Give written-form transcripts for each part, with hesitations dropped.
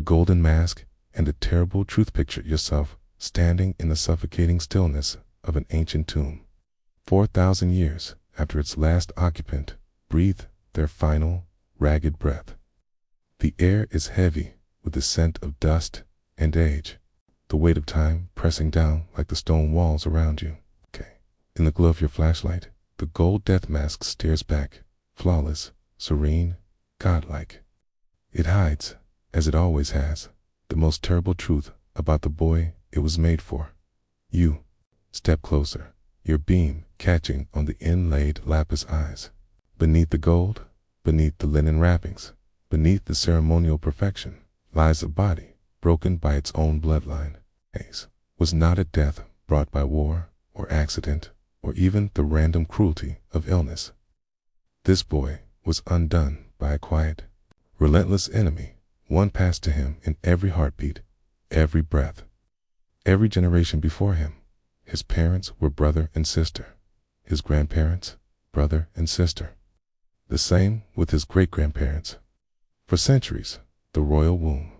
golden mask, and the terrible truth. Picture yourself standing in the suffocating stillness of an ancient tomb, 4,000 years after its last occupant breathed their final, ragged breath. The air is heavy with the scent of dust and age, the weight of time pressing down like the stone walls around you. In the glow of your flashlight, the gold death mask stares back, flawless, serene, godlike. It hides, as it always has, the most terrible truth about the boy it was made for. You step closer, your beam catching on the inlaid lapis eyes. Beneath the gold, beneath the linen wrappings, beneath the ceremonial perfection, lies a body broken by its own bloodline. Was not a death brought by war or accident or even the random cruelty of illness. This boy was undone by a quiet, relentless enemy, one passed to him in every heartbeat, every breath. Every generation before him, his parents were brother and sister, his grandparents, brother and sister. The same with his great-grandparents. For centuries, the royal womb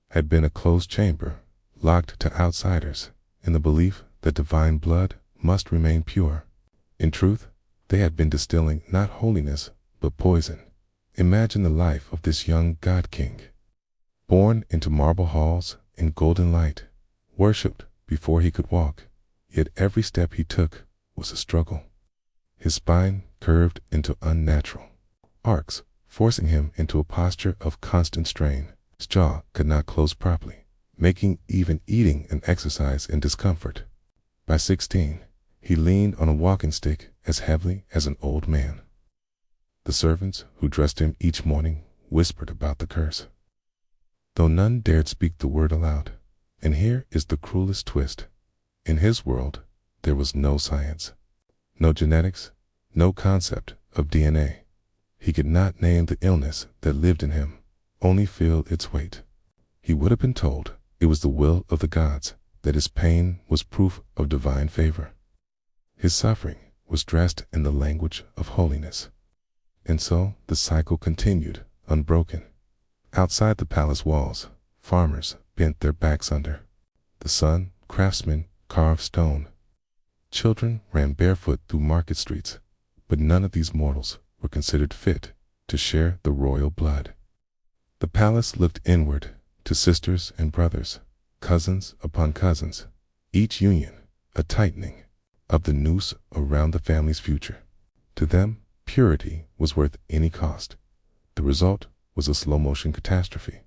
had been a closed chamber, locked to outsiders, in the belief that divine blood must remain pure. In truth, they had been distilling not holiness, but poison. Imagine the life of this young god-king, born into marble halls in golden light, worshipped before he could walk, yet every step he took was a struggle. His spine curved into unnatural arcs, forcing him into a posture of constant strain. His jaw could not close properly, making even eating an exercise in discomfort. By 16, he leaned on a walking stick as heavily as an old man. The servants who dressed him each morning whispered about the curse, though none dared speak the word aloud. And here is the cruelest twist. In his world, there was no science, no genetics, no concept of DNA. He could not name the illness that lived in him, only feel its weight. He would have been told it was the will of the gods, that his pain was proof of divine favor. His suffering was dressed in the language of holiness. And so the cycle continued, unbroken. Outside the palace walls, farmers bent their backs under the sun, craftsmen carved stone. Children ran barefoot through market streets, but none of these mortals were considered fit to share the royal blood. The palace looked inward to sisters and brothers, cousins upon cousins, each union a tightening of the noose around the family's future. To them, purity was worth any cost. The result was a slow-motion catastrophe.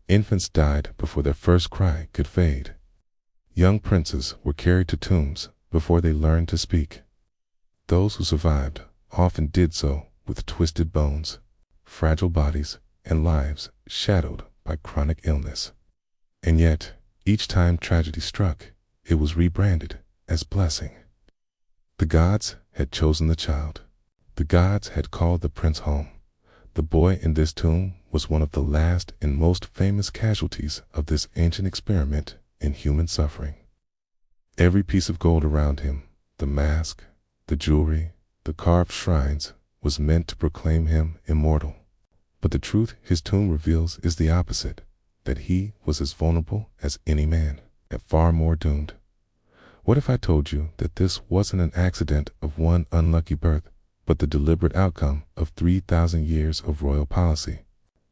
Infants died before their first cry could fade. Young princes were carried to tombs before they learned to speak. Those who survived often did so with twisted bones, fragile bodies, and lives shadowed by chronic illness. And yet, each time tragedy struck, it was rebranded as blessing. The gods had chosen the child. The gods had called the prince home. The boy in this tomb was one of the last and most famous casualties of this ancient experiment in human suffering. Every piece of gold around him, the mask, the jewelry, the carved shrines, was meant to proclaim him immortal. But the truth his tomb reveals is the opposite, that he was as vulnerable as any man, and far more doomed. What if I told you that this wasn't an accident of one unlucky birth, but the deliberate outcome of 3,000 years of royal policy?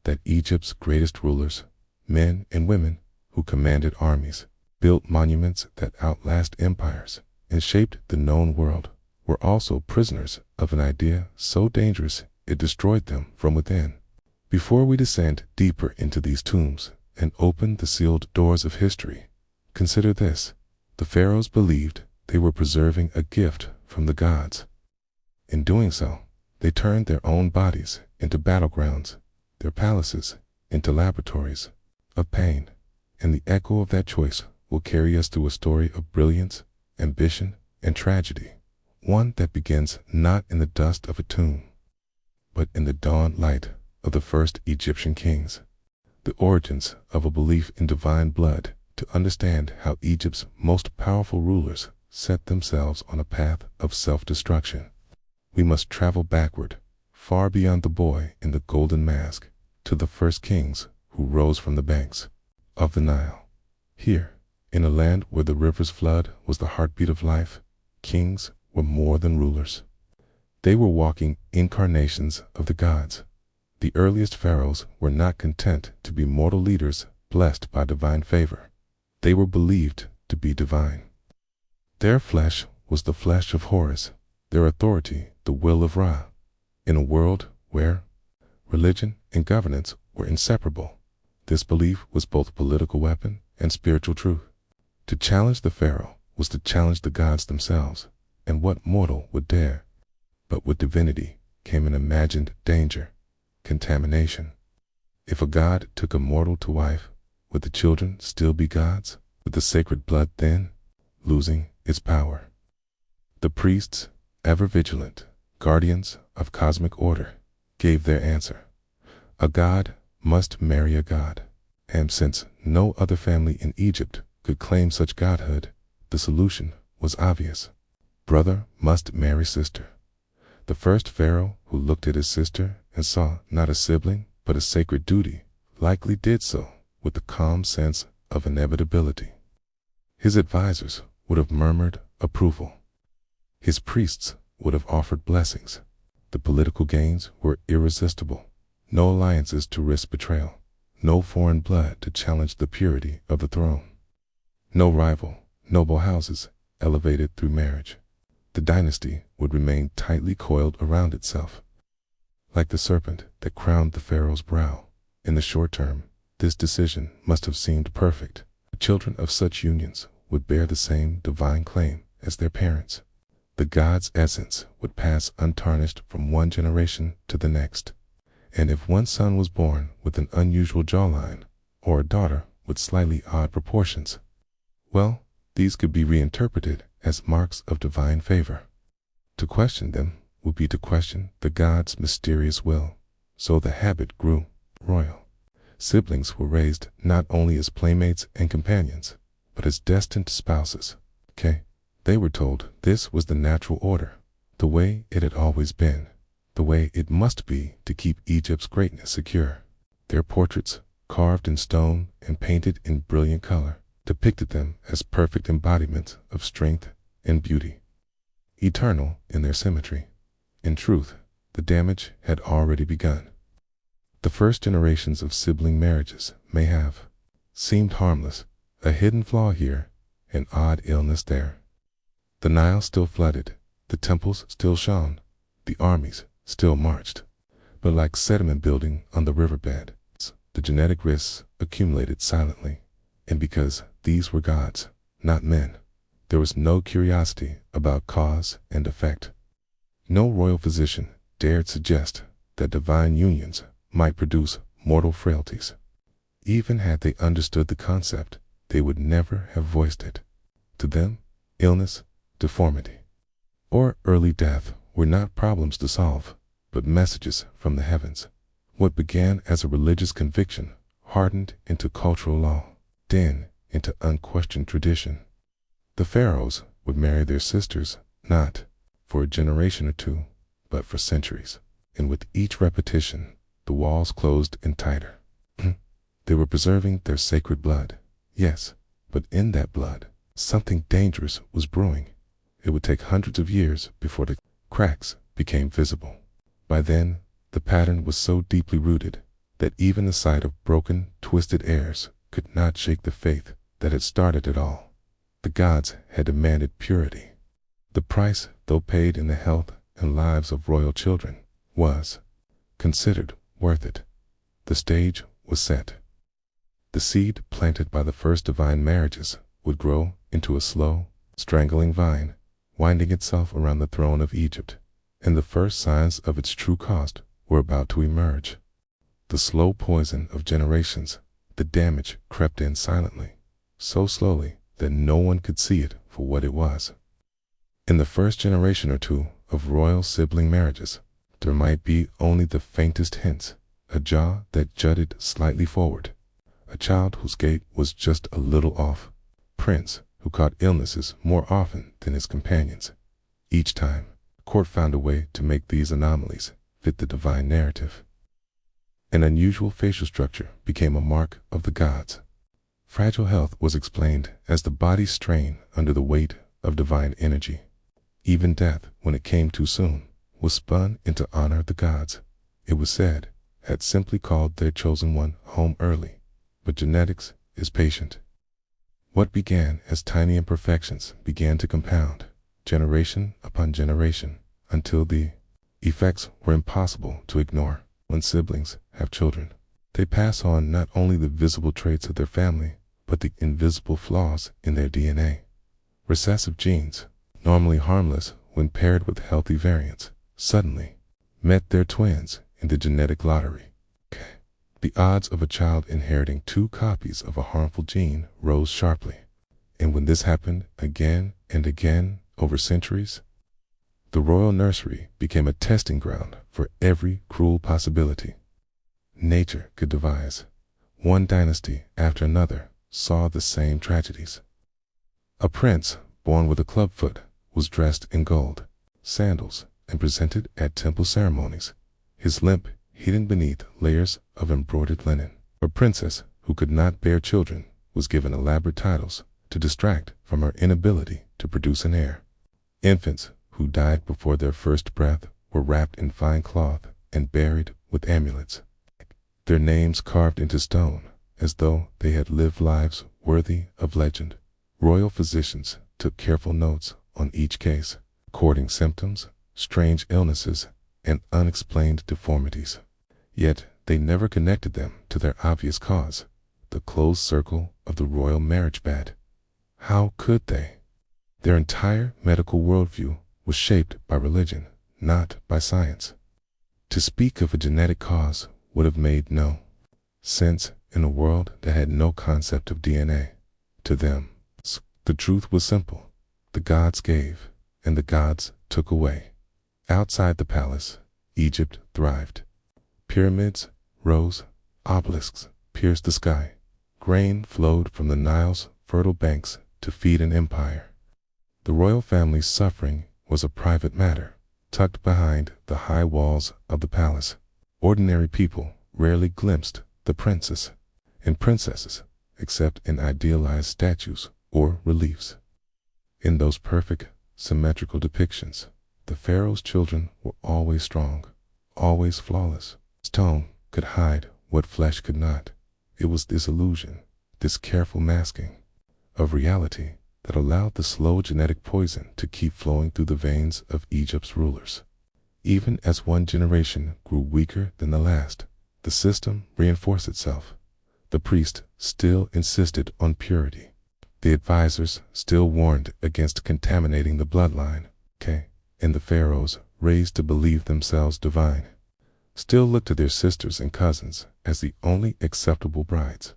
That Egypt's greatest rulers, men and women who commanded armies, built monuments that outlast empires, and shaped the known world, were also prisoners of an idea so dangerous it destroyed them from within. Before we descend deeper into these tombs and open the sealed doors of history, consider this. The pharaohs believed they were preserving a gift from the gods. In doing so, they turned their own bodies into battlegrounds, their palaces into laboratories of pain, and the echo of that choice will carry us through a story of brilliance, ambition, and tragedy, one that begins not in the dust of a tomb, but in the dawn light of the first Egyptian kings, the origins of a belief in divine blood, to understand how Egypt's most powerful rulers set themselves on a path of self-destruction. We must travel backward, far beyond the boy in the golden mask, to the first kings who rose from the banks. of the Nile. Here, in a land where the river's flood was the heartbeat of life, kings were more than rulers. They were walking incarnations of the gods. The earliest pharaohs were not content to be mortal leaders blessed by divine favor. They were believed to be divine. Their flesh was the flesh of Horus, their authority the will of Ra. In a world where religion and governance were inseparable, this belief was both a political weapon and spiritual truth. To challenge the pharaoh was to challenge the gods themselves, and what mortal would dare? But with divinity came an imagined danger: contamination. If a god took a mortal to wife, would the children still be gods? Would the sacred blood then losing its power? The priests, ever vigilant, guardians of cosmic order, gave their answer. A god must marry a god. And since no other family in Egypt could claim such godhood, the solution was obvious. Brother must marry sister. The first pharaoh who looked at his sister and saw not a sibling but a sacred duty likely did so with the calm sense of inevitability. His advisors would have murmured approval. His priests would have offered blessings. The political gains were irresistible. No alliances to risk betrayal. No foreign blood to challenge the purity of the throne. No rival, noble houses elevated through marriage. The dynasty would remain tightly coiled around itself, like the serpent that crowned the pharaoh's brow. In the short term, this decision must have seemed perfect. The children of such unions would bear the same divine claim as their parents. The god's essence would pass untarnished from one generation to the next. And if one son was born with an unusual jawline, or a daughter with slightly odd proportions, well, these could be reinterpreted as marks of divine favor. To question them would be to question the god's mysterious will. So the habit grew royal. Siblings were raised not only as playmates and companions, but as destined spouses. They were told this was the natural order, the way it had always been, the way it must be to keep Egypt's greatness secure. Their portraits, carved in stone and painted in brilliant color, depicted them as perfect embodiments of strength and beauty, eternal in their symmetry. In truth, the damage had already begun. The first generations of sibling marriages may have seemed harmless, a hidden flaw here, an odd illness there. The Nile still flooded, the temples still shone, the armies still marched. But like sediment building on the riverbed, the genetic risks accumulated silently. And because these were gods, not men, there was no curiosity about cause and effect. No royal physician dared suggest that divine unions might produce mortal frailties. Even had they understood the concept, they would never have voiced it. To them, illness, deformity, or early death were not problems to solve, but messages from the heavens. What began as a religious conviction hardened into cultural law, then into unquestioned tradition. The pharaohs would marry their sisters not for a generation or two, but for centuries. And with each repetition, the walls closed in tighter. They were preserving their sacred blood, yes, but in that blood, something dangerous was brewing. It would take hundreds of years before the cracks became visible. By then, the pattern was so deeply rooted that even the sight of broken, twisted heirs could not shake the faith that had started it all. The gods had demanded purity. The price, though paid in the health and lives of royal children, was considered worth it. The stage was set. The seed planted by the first divine marriages would grow into a slow, strangling vine, winding itself around the throne of Egypt, and the first signs of its true cost were about to emerge. The slow poison of generations, the damage crept in silently, so slowly that no one could see it for what it was. In the first generation or two of royal sibling marriages, there might be only the faintest hints, a jaw that jutted slightly forward, a child whose gait was just a little off, prince who caught illnesses more often than his companions. Each time, court found a way to make these anomalies fit the divine narrative. An unusual facial structure became a mark of the gods. Fragile health was explained as the body's strain under the weight of divine energy. Even death, when it came too soon, was spun into honor of the gods. It was said, had simply called their chosen one home early. But genetics is patient. What began as tiny imperfections began to compound, generation upon generation, until the effects were impossible to ignore. When siblings have children, they pass on not only the visible traits of their family, but the invisible flaws in their DNA. Recessive genes, normally harmless when paired with healthy variants, suddenly met their twins in the genetic lottery. The odds of a child inheriting 2 copies of a harmful gene rose sharply. And when this happened again and again over centuries, the royal nursery became a testing ground for every cruel possibility nature could devise. One dynasty after another saw the same tragedies. A prince born with a clubfoot was dressed in gold, sandals, and presented at temple ceremonies, his limp hidden beneath layers of embroidered linen. A princess who could not bear children was given elaborate titles to distract from her inability to produce an heir. Infants who died before their first breath were wrapped in fine cloth and buried with amulets, their names carved into stone as though they had lived lives worthy of legend. Royal physicians took careful notes on each case, recording symptoms, strange illnesses, and unexplained deformities. Yet they never connected them to their obvious cause, the closed circle of the royal marriage bed. How could they? Their entire medical worldview was shaped by religion, not by science. To speak of a genetic cause would have made no sense in a world that had no concept of DNA. To them, the truth was simple. The gods gave, and the gods took away. Outside the palace, Egypt thrived. Pyramids rose, obelisks pierced the sky. Grain flowed from the Nile's fertile banks to feed an empire. The royal family's suffering was a private matter, tucked behind the high walls of the palace. Ordinary people rarely glimpsed the princes and princesses, except in idealized statues or reliefs. In those perfect, symmetrical depictions, the pharaoh's children were always strong, always flawless. Stone could hide what flesh could not. It was this illusion, this careful masking of reality, that allowed the slow genetic poison to keep flowing through the veins of Egypt's rulers. Even as one generation grew weaker than the last, the system reinforced itself. The priest still insisted on purity. The advisors still warned against contaminating the bloodline, and the pharaohs, raised to believe themselves divine, still looked to their sisters and cousins as the only acceptable brides.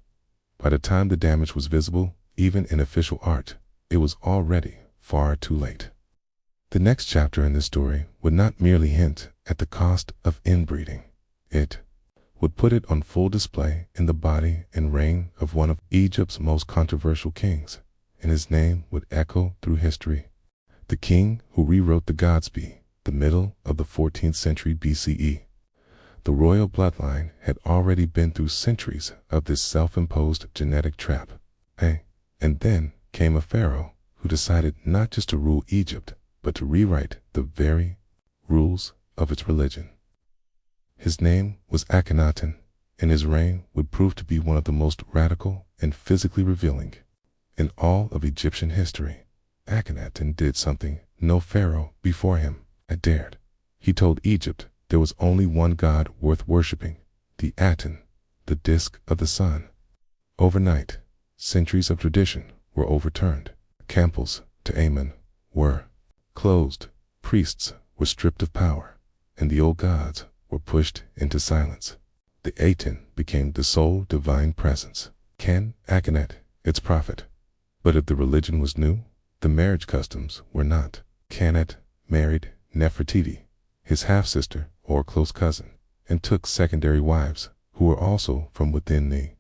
By the time the damage was visible, even in official art, it was already far too late. The next chapter in this story would not merely hint at the cost of inbreeding. It would put it on full display in the body and reign of one of Egypt's most controversial kings, and his name would echo through history. The king who rewrote the Godspeed, the middle of the 14th century BCE. The royal bloodline had already been through centuries of this self-imposed genetic trap. And then came a pharaoh who decided not just to rule Egypt, but to rewrite the very rules of its religion. His name was Akhenaten, and his reign would prove to be one of the most radical and physically revealing in all of Egyptian history. Akhenaten did something no pharaoh before him had dared. He told Egypt there was only one god worth worshipping, the Aten, the disk of the sun. Overnight, centuries of tradition were overturned. Temples to Amen were closed, priests were stripped of power, and the old gods were pushed into silence. The Aten became the sole divine presence. Akhenaten, its prophet. But if the religion was new, the marriage customs were not. Akhenaten married Nefertiti, his half-sister or close cousin, and took secondary wives who were also from within the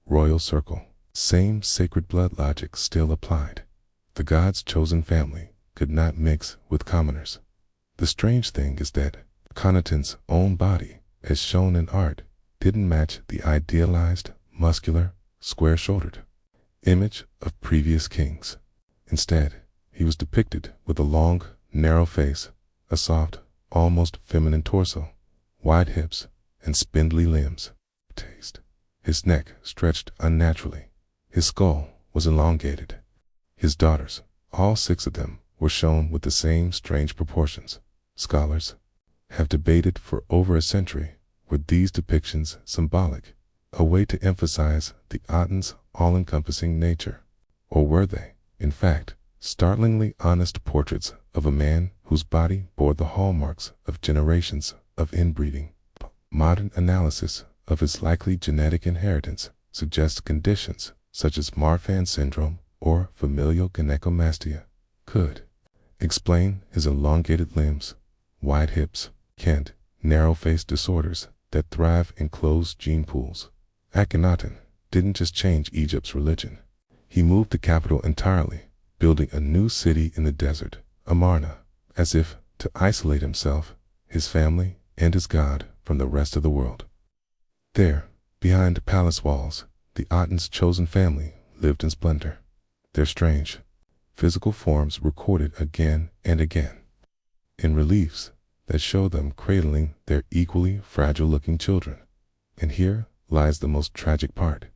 royal circle. Same sacred blood logic still applied. The god's chosen family could not mix with commoners. The strange thing is that Akhenaten's own body, as shown in art, didn't match the idealized, muscular, square-shouldered image of previous kings. Instead, he was depicted with a long, narrow face, a soft, almost feminine torso, wide hips, and spindly limbs. His neck stretched unnaturally. His skull was elongated. His daughters, all 6 of them, were shown with the same strange proportions. Scholars have debated for over a century, were these depictions symbolic, a way to emphasize the Aten's all-encompassing nature, or were they, in fact, startlingly honest portraits of a man whose body bore the hallmarks of generations of inbreeding? Modern analysis of his likely genetic inheritance suggests conditions such as Marfan syndrome or familial gynecomastia could explain his elongated limbs, wide hips, and narrow face disorders that thrive in closed gene pools. Akhenaten didn't just change Egypt's religion. He moved the capital entirely, building a new city in the desert, Amarna, as if to isolate himself, his family, and his god from the rest of the world. There, behind the palace walls, the Aten's chosen family lived in splendor, their strange, physical forms recorded again and again in reliefs that show them cradling their equally fragile-looking children. And here lies the most tragic part.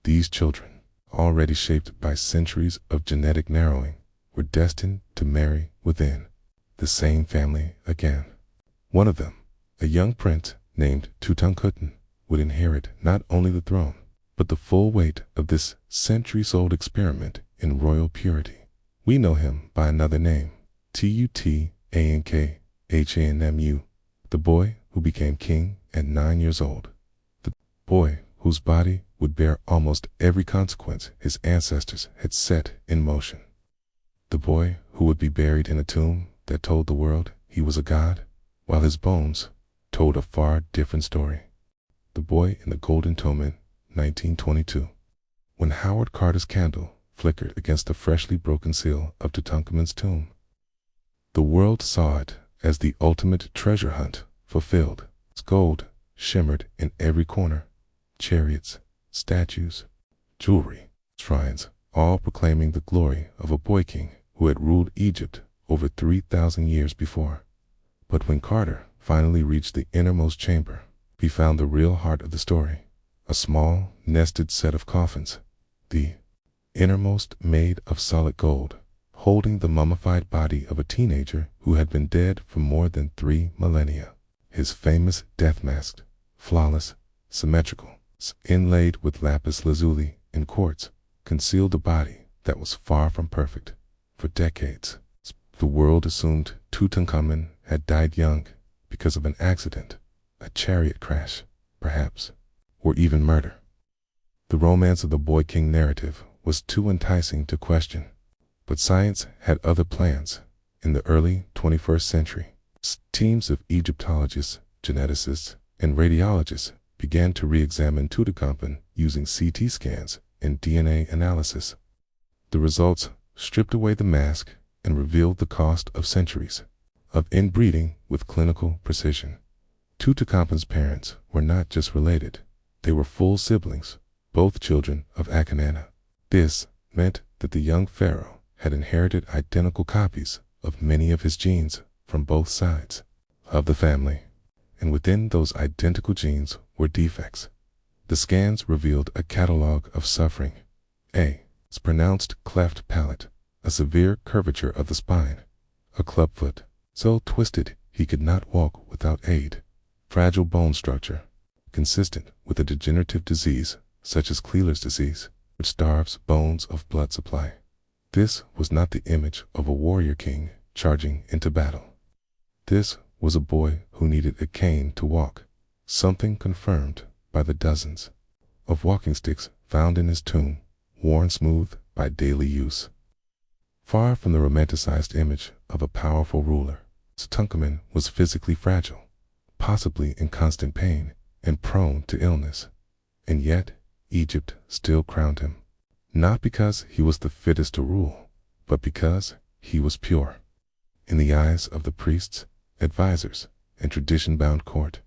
These children, already shaped by centuries of genetic narrowing, were destined to marry within the same family again. One of them, a young prince named Tutankhamun, would inherit not only the throne, but the full weight of this centuries-old experiment in royal purity. We know him by another name, Tutankhamu, the boy who became king at 9 years old. The boy whose body would bear almost every consequence his ancestors had set in motion. The boy who would be buried in a tomb that told the world he was a god, while his bones told a far different story. The Boy in the Golden Tomb, 1922. When Howard Carter's candle flickered against the freshly broken seal of Tutankhamun's tomb, the world saw it as the ultimate treasure hunt fulfilled. Its gold shimmered in every corner, chariots, statues, jewelry, shrines, all proclaiming the glory of a boy king who had ruled Egypt over 3,000 years before. But when Carter finally reached the innermost chamber, he found the real heart of the story, a small, nested set of coffins, the innermost made of solid gold, holding the mummified body of a teenager who had been dead for more than 3 millennia. His famous death mask, flawless, symmetrical, inlaid with lapis lazuli and quartz, concealed a body that was far from perfect. For decades, the world assumed Tutankhamun had died young because of an accident, a chariot crash, perhaps, or even murder. The romance of the boy king narrative was too enticing to question. But science had other plans. In the early 21st century, teams of Egyptologists, geneticists, and radiologists began to re-examine Tutankhamun using CT scans and DNA analysis. The results stripped away the mask and revealed the cost of centuries of inbreeding with clinical precision. Tutankhamun's parents were not just related, they were full siblings, both children of Akhenaten. This meant that the young pharaoh had inherited identical copies of many of his genes from both sides of the family, and within those identical genes were defects. The scans revealed a catalog of suffering: a pronounced cleft palate, a severe curvature of the spine, a clubfoot so twisted he could not walk without aid, fragile bone structure, consistent with a degenerative disease such as Cleeler's disease, which starves bones of blood supply. This was not the image of a warrior king charging into battle. This was a boy who needed a cane to walk, something confirmed by the dozens of walking sticks found in his tomb, worn smooth by daily use. Far from the romanticized image of a powerful ruler, Tutankhamun was physically fragile, possibly in constant pain and prone to illness. And yet, Egypt still crowned him, not because he was the fittest to rule, but because he was pure. In the eyes of the priests, advisors, and tradition-bound court,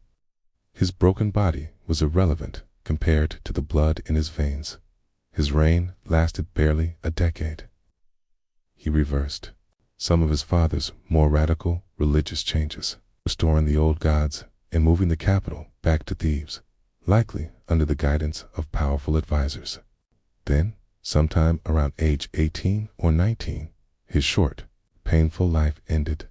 his broken body was irrelevant compared to the blood in his veins. His reign lasted barely a decade. He reversed some of his father's more radical religious changes, restoring the old gods and moving the capital back to Thebes, likely under the guidance of powerful advisors. Then, sometime around age 18 or 19, his short, painful life ended.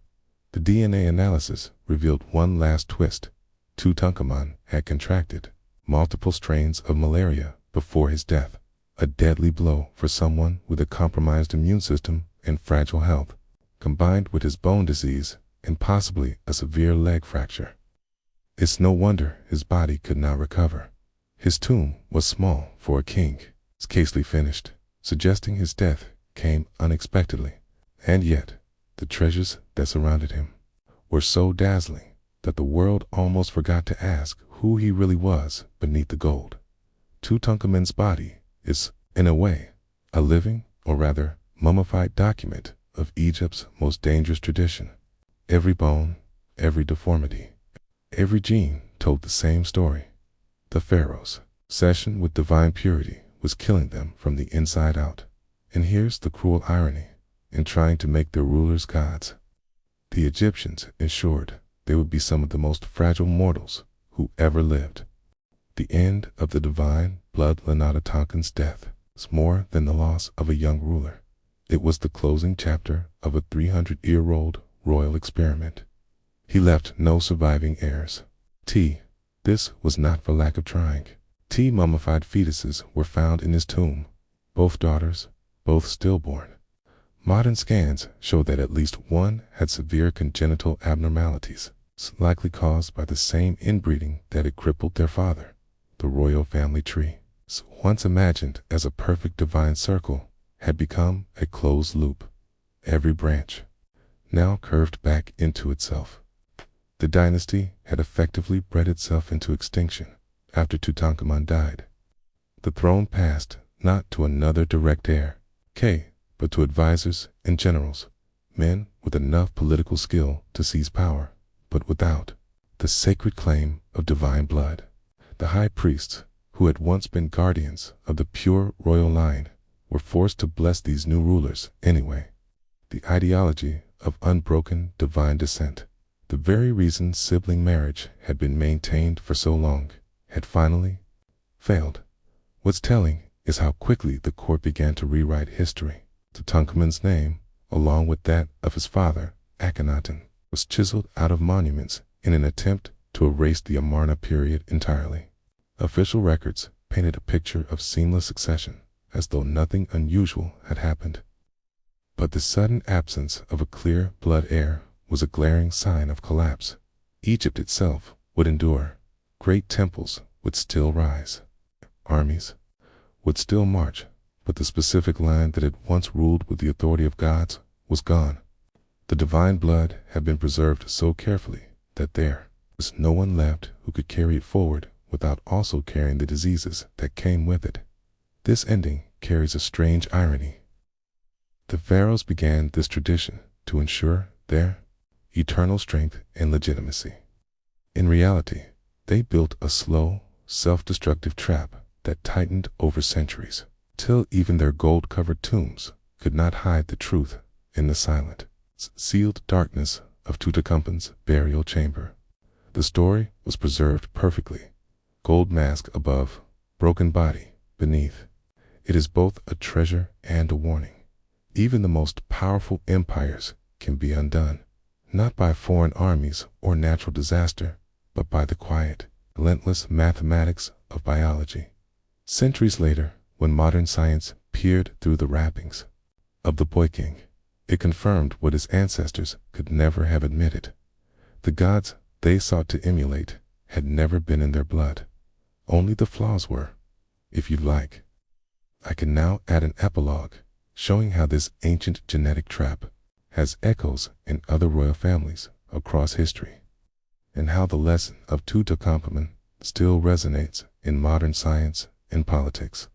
The DNA analysis revealed one last twist. Tutankhamun had contracted multiple strains of malaria before his death, a deadly blow for someone with a compromised immune system and fragile health, combined with his bone disease and possibly a severe leg fracture. It's no wonder his body could not recover. His tomb was small for a king, scarcely finished, suggesting his death came unexpectedly. And yet, the treasures that surrounded him were so dazzling that the world almost forgot to ask who he really was beneath the gold. Tutankhamun's body is, in a way, a living, or rather, mummified document of Egypt's most dangerous tradition. Every bone, every deformity, every gene told the same story. The pharaoh's obsession with divine purity was killing them from the inside out. And here's the cruel irony: in trying to make their rulers gods, the Egyptians ensured they would be some of the most fragile mortals who ever lived. The end of the divine bloodline Tonkin's death was more than the loss of a young ruler. It was the closing chapter of a 300-year-old royal experiment. He left no surviving heirs. This was not for lack of trying. Mummified fetuses were found in his tomb, both daughters, both stillborn. Modern scans show that at least one had severe congenital abnormalities, likely caused by the same inbreeding that had crippled their father. The royal family tree, once imagined as a perfect divine circle, had become a closed loop. Every branch now curved back into itself. The dynasty had effectively bred itself into extinction after Tutankhamun died. The throne passed not to another direct heir, but to advisors and generals, men with enough political skill to seize power, but without the sacred claim of divine blood. The high priests, who had once been guardians of the pure royal line, were forced to bless these new rulers anyway. The ideology of unbroken divine descent, the very reason sibling marriage had been maintained for so long, had finally failed. What's telling is how quickly the court began to rewrite history. Tutankhamun's name, along with that of his father, Akhenaten, was chiseled out of monuments in an attempt to erase the Amarna period entirely. Official records painted a picture of seamless succession, as though nothing unusual had happened. But the sudden absence of a clear blood heir was a glaring sign of collapse. Egypt itself would endure. Great temples would still rise. Armies would still march, but the specific line that had once ruled with the authority of gods was gone. The divine blood had been preserved so carefully that there was no one left who could carry it forward without also carrying the diseases that came with it. This ending carries a strange irony. The pharaohs began this tradition to ensure their eternal strength and legitimacy. In reality, they built a slow, self-destructive trap that tightened over centuries, till even their gold-covered tombs could not hide the truth in the silent, sealed darkness of Tutankhamun's burial chamber. The story was preserved perfectly. Gold mask above, broken body beneath. It is both a treasure and a warning. Even the most powerful empires can be undone, not by foreign armies or natural disaster, but by the quiet, relentless mathematics of biology. Centuries later, when modern science peered through the wrappings of the Boy King, it confirmed what his ancestors could never have admitted. The gods they sought to emulate had never been in their blood. Only the flaws were. If you'd like, I can now add an epilogue showing how this ancient genetic trap has echoes in other royal families across history, and how the lesson of Tutankhamun still resonates in modern science and politics.